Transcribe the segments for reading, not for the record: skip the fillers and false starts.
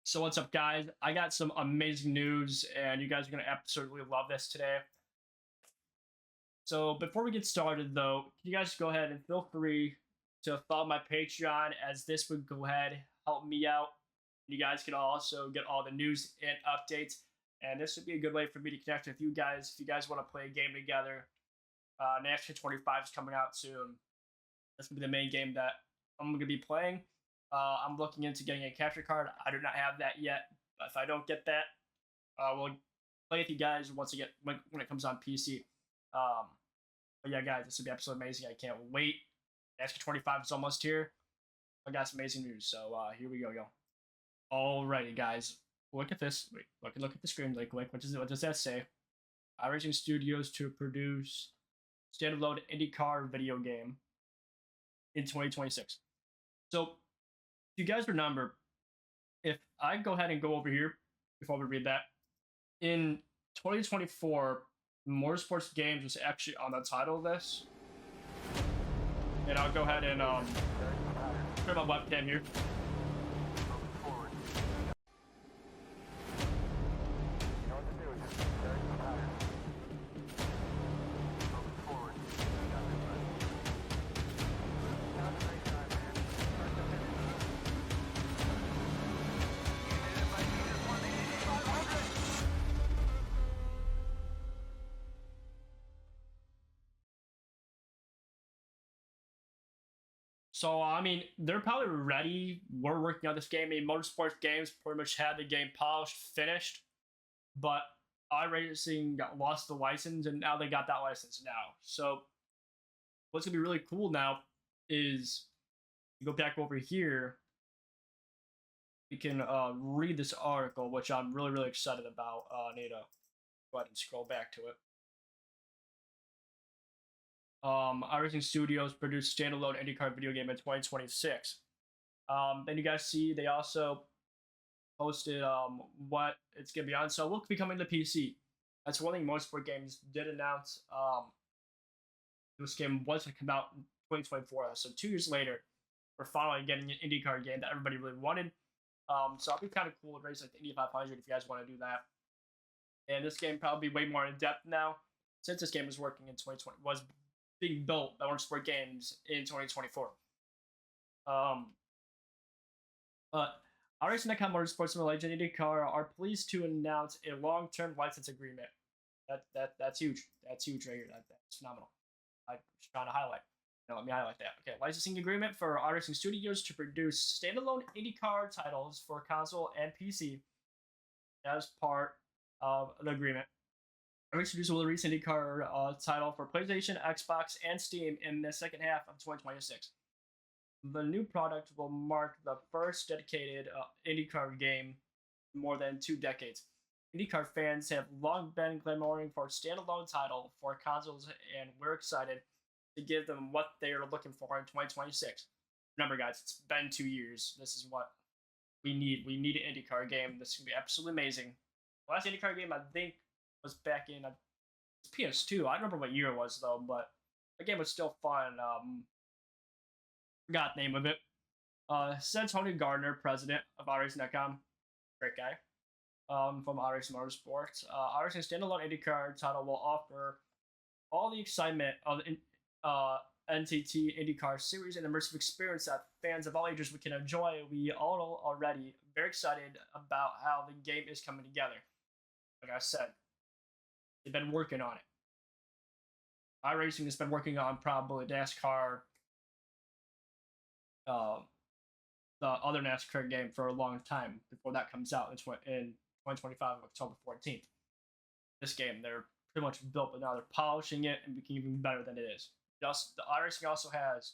So what's up, guys? I got some amazing news, and you guys are gonna absolutely love this today. So before we get started, though, can you guys go ahead and feel free to follow my Patreon, as this would go ahead help me out. You guys can also get all the news and updates, and this would be a good way for me to connect with you guys. If you guys want to play a game together, National 25 is coming out soon. That's gonna be the main game that I'm gonna be playing. I'm looking into getting a capture card. I do not have that yet, but if I don't get that, we'll play with you guys once I get when it comes on PC. Um, but yeah, guys, this would be absolutely amazing. I can't wait. Extra 25 is almost here. I got some amazing news, so here we go, yo. Alrighty, guys, look at this. Wait, look at the screen. Like, what does that say? Iracing Studios to produce standalone IndyCar video game in 2026. So, if you guys remember, if I go ahead and go over here before we read that, in 2024, Motorsports Games was actually on the title of this. And I'll go ahead and turn my webcam here. So, I mean, they're probably ready. We're working on this game. I mean, Motorsports Games pretty much had the game polished, finished, but iRacing lost the license, and now they got that license now. So, what's going to be really cool now is you go back over here, you can read this article, which I'm really, really excited about. I need to go ahead and scroll back to it. Iracing Studios produced standalone IndyCar video game in 2026. Then you guys see they also posted what it's gonna be on. So it will be coming to PC. That's one thing Motorsport Games did announce. This game was to come out in 2024. So 2 years later, we're finally getting an IndyCar game that everybody really wanted. So it'll be kind of cool to race like the Indy 500 if you guys want to do that. And this game probably be way more in depth now, since this game was working in 2020 was being built by Motorsport Games in 2024. Iracing.com Motorsports and Legend IndyCar are pleased to announce a long-term license agreement. That's huge. That's huge right here. That's phenomenal. I'm just trying to highlight. No, let me highlight that. Okay, licensing agreement for Iracing Studios to produce standalone IndyCar titles for console and PC as part of the agreement. Iracing Studios will release IndyCar title for PlayStation, Xbox, and Steam in the second half of 2026. The new product will mark the first dedicated IndyCar game in more than 2 decades. IndyCar fans have long been clamoring for a standalone title for consoles, and we're excited to give them what they are looking for in 2026. Remember, guys, it's been 2 years. This is what we need. We need an IndyCar game. This is going to be absolutely amazing. The last IndyCar game, I think, was back in PS2. I don't remember what year it was, though, but the game was still fun. Forgot the name of it. Said Tony Gardner, president of iRacing.com. Great guy. From iRacing Motorsports. iRacing standalone IndyCar title will offer all the excitement of the NTT IndyCar series and immersive experience that fans of all ages can enjoy. We all know already very excited about how the game is coming together. Like I said, they've been working on it. iRacing has been working on probably NASCAR, the other NASCAR game for a long time before that comes out in 2025, October 14th. This game, they're pretty much built, but now they're polishing it and making it even better than it is. Just the iRacing also has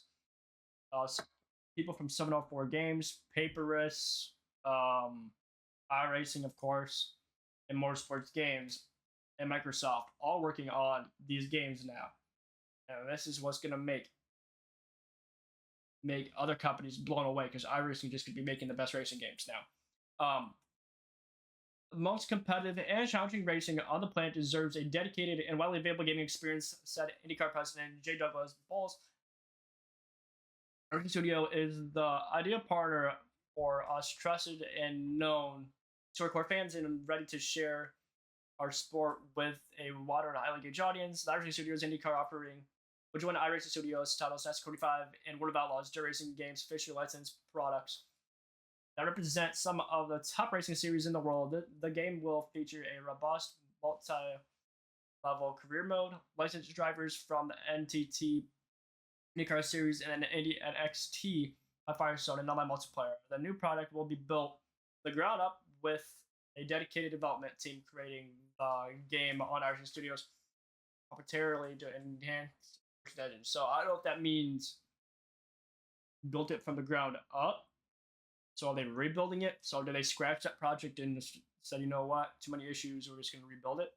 people from 704 Games, Paperless, iRacing, of course, and Motorsports Games, and Microsoft, all working on these games now. And this is what's going to make other companies blown away, because iRacing just could be making the best racing games now. The most competitive and challenging racing on the planet deserves a dedicated and widely available gaming experience, said IndyCar president J. Douglas Bowles. Iracing Studio is the ideal partner for us trusted and known Tour fans and ready to share our sport with a wider and highly engaged audience. The Iracing Studios IndyCar offering will join Iracing Studios titles SNES 45 and World of Outlaws dirt racing games officially licensed products that represent some of the top racing series in the world. The game will feature a robust multi-level career mode, licensed drivers from the NTT IndyCar series and Indy NXT by Firestone and online multiplayer. The new product will be built from the ground up with a dedicated development team creating the game on Iracing Studios momentarily to enhance the engine. So I don't know if that means built it from the ground up. So are they rebuilding it? So do they scratch that project and said, you know what, too many issues, we're just going to rebuild it?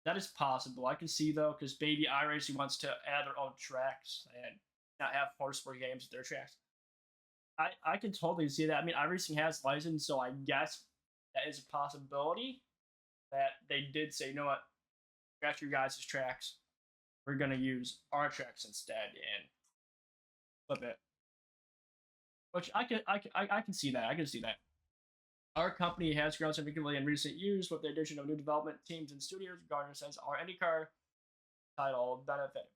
That is possible. I can see though, because Baby iRacing wants to add their own tracks and not have motorsport games with their tracks. I can totally see that. I mean, iRacing has license, so I guess that is a possibility that they did say, you know what, scratch your guys' tracks. We're gonna use our tracks instead and flip it. Which I can see that. I can see that. Our company has grown significantly in recent years with the addition of new development teams and studios. Garner says our IndyCar title benefit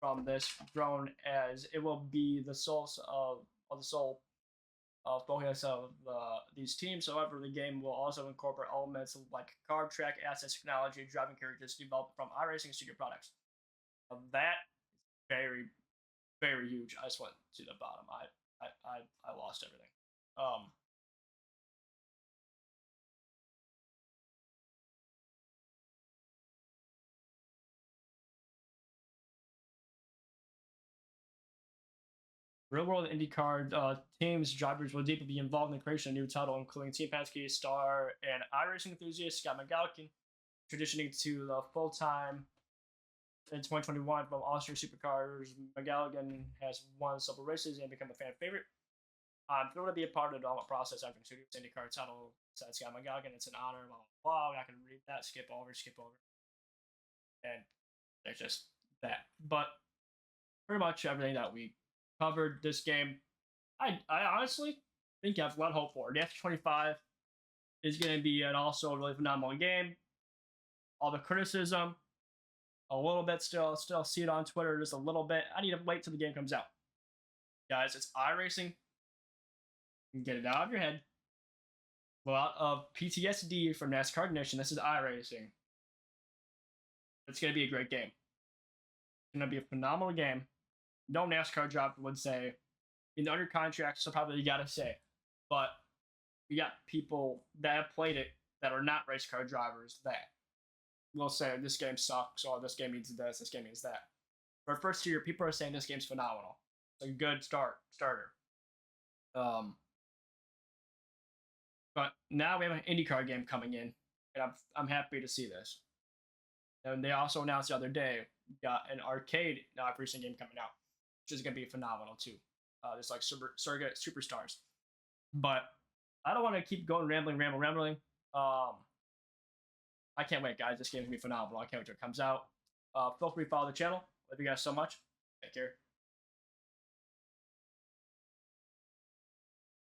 from this grown as it will be the source of the sole focus of these teams. However, the game will also incorporate elements like car track assets, technology, driving characters developed from iRacing studio products. That is very, very huge. I just went to the bottom. I lost everything. Real world IndyCar teams, drivers will deeply be involved in the creation of a new title, including Team Penske star and iRacing enthusiast Scott McGalkin, transitioning to the full time in 2021 from Austrian Supercars. McGalligan has won several races and become a fan favorite. I'm thrilled to be a part of the development process after Studios IndyCar title. Said Scott McGalligan, it's an honor. Wow, I can read that. Skip over. And there's just that. But pretty much everything that we covered this game, I honestly think I have a lot of hope for. The F-25 is going to be an also a really phenomenal game. All the criticism, a little bit still see it on Twitter just a little bit. I need to wait till the game comes out. Guys, it's iRacing. You can get it out of your head. Go out of PTSD from NASCAR Nation. This is iRacing. It's going to be a great game. It's going to be a phenomenal game. No NASCAR driver would say, in the under contract, so probably you got to say. But we got people that have played it that are not race car drivers that will say, this game sucks, or this game means this game means that. For first year, people are saying this game's phenomenal. It's a good starter. But now we have an IndyCar game coming in, and I'm happy to see this. And they also announced the other day, got an arcade recent game coming out, which is going to be phenomenal too. There's like surrogate superstars. But I don't want to keep going rambling. I can't wait, guys. This game's going to be phenomenal. I can't wait till it comes out. Feel free to follow the channel. Love you guys so much. Take care.